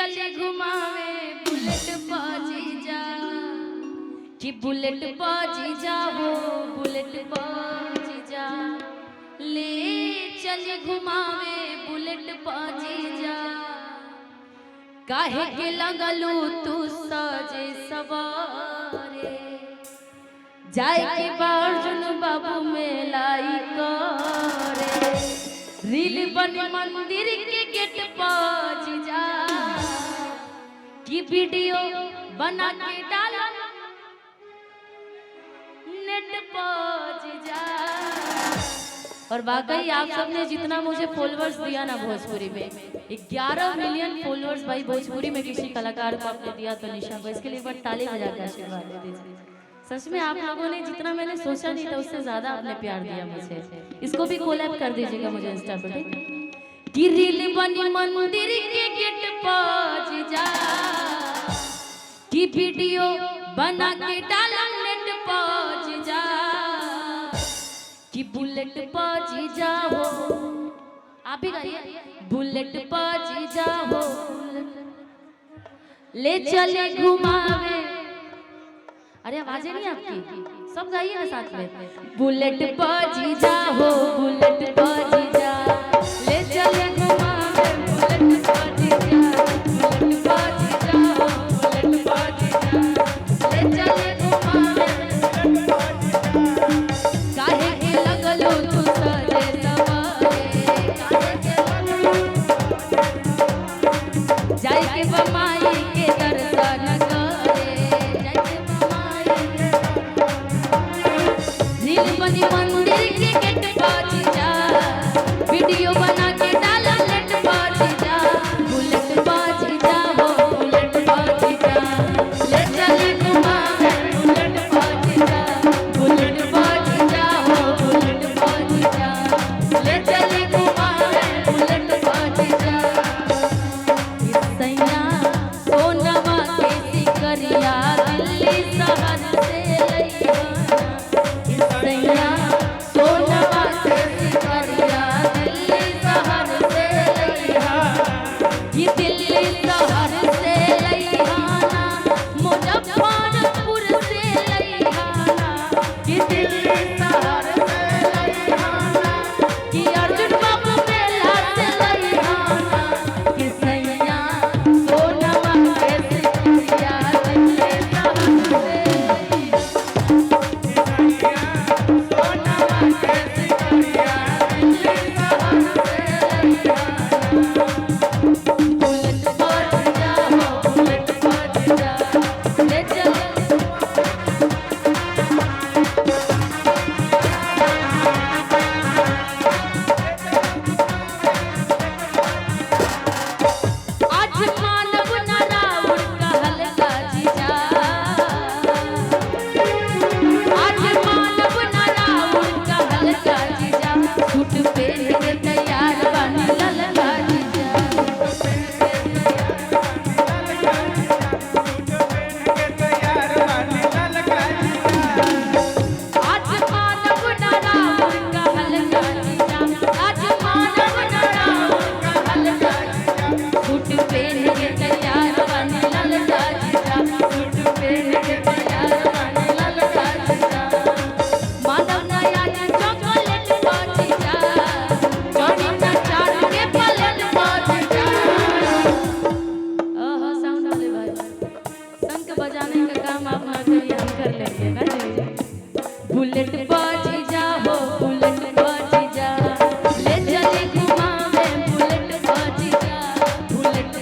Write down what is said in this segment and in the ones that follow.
चले घुमावे बुलेट बाजी जा कि बुलेट बाजी जा वो बुलेट बाजी जा ले चले घुमावे बुलेट बाजी जा काहे के लगलू तू साजे सवारे जाए के बार्जुन बाबू मेलाई करे रील बन मंदिर के गेट पाज जा की वीडियो बना के डाला नेट पाज जा। और वाकई आप सबने जितना मुझे फॉलोअर्स दिया ना भोजपुरी में 11 मिलियन फॉलोअर्स भाई भोजपुरी में किसी कलाकार को आपने दिया तो निशा को इसके लिए एक बार ताली बजा कर आशीर्वाद दे दीजिए। सच में आप लोगों ने जितना मैंने सोचा नहीं था उससे ज्यादा आपने प्यार दिया मुझे। इसको भी कोलैब कर दीजिएगा मुझे इंस्टा पर कि रील बनी मंदिर के गेट पाज जा कि वीडियो बना के डाला नेट पाज जा कि बुलेट पाजी जा हो आप भी गाइए बुलेट पाजी जा हो ले चले घुमावे। अरे आवाजें नहीं आपकी सब गाइए ना साथ में बुलेट बाजी जा हो बुलेट बाजी जा ले चले घुमावे बुलेट बाजी जा बुलेट बाजी जा हो बुलेट बाजी जा ले चले घुमावे काहे के लगलो तू साजे सवारे काहे के लगलो जाए के बमाई के दर्शन बनी मंदिर के गेट बाजी जा वीडियो बना के डाला नेट बाजी जा बुलेट बाजी जा हो बुलेट बाजी जा ले चले घुमावे बुलेट बाजी जा बुलेट बाजी जा हो बुलेट बाजी जा ले चले घुमावे बुलेट बाजी जा सैया सोनवा के सिकरिया दिल्ली शहर से लइया सैया सोनवा के सिकरिया दिल्ली शहर से लइहा कि दिल्ली शहर से लइहा ना मुजफ्फरपुर से लइहा ना कि दिल्ली शहर से लइहा ना कि अर्जुन बाबू मेला से लइहा ना कि सैया सोनवा के सिकरिया दिल्ली शहर से बुलेट बाजी जा हो बुलेट बाजी जा ले चले घुमावे बुलेट बाजी जा बुलेट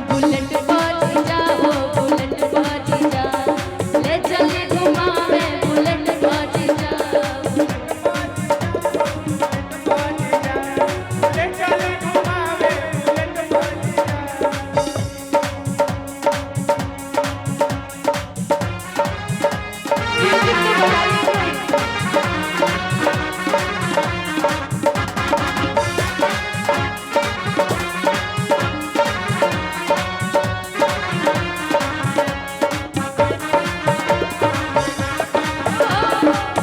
बुलेट बाजी जा हो बुलेट बाजी जा ले चले घुमावे बुलेट बाजी जा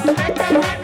Let's go.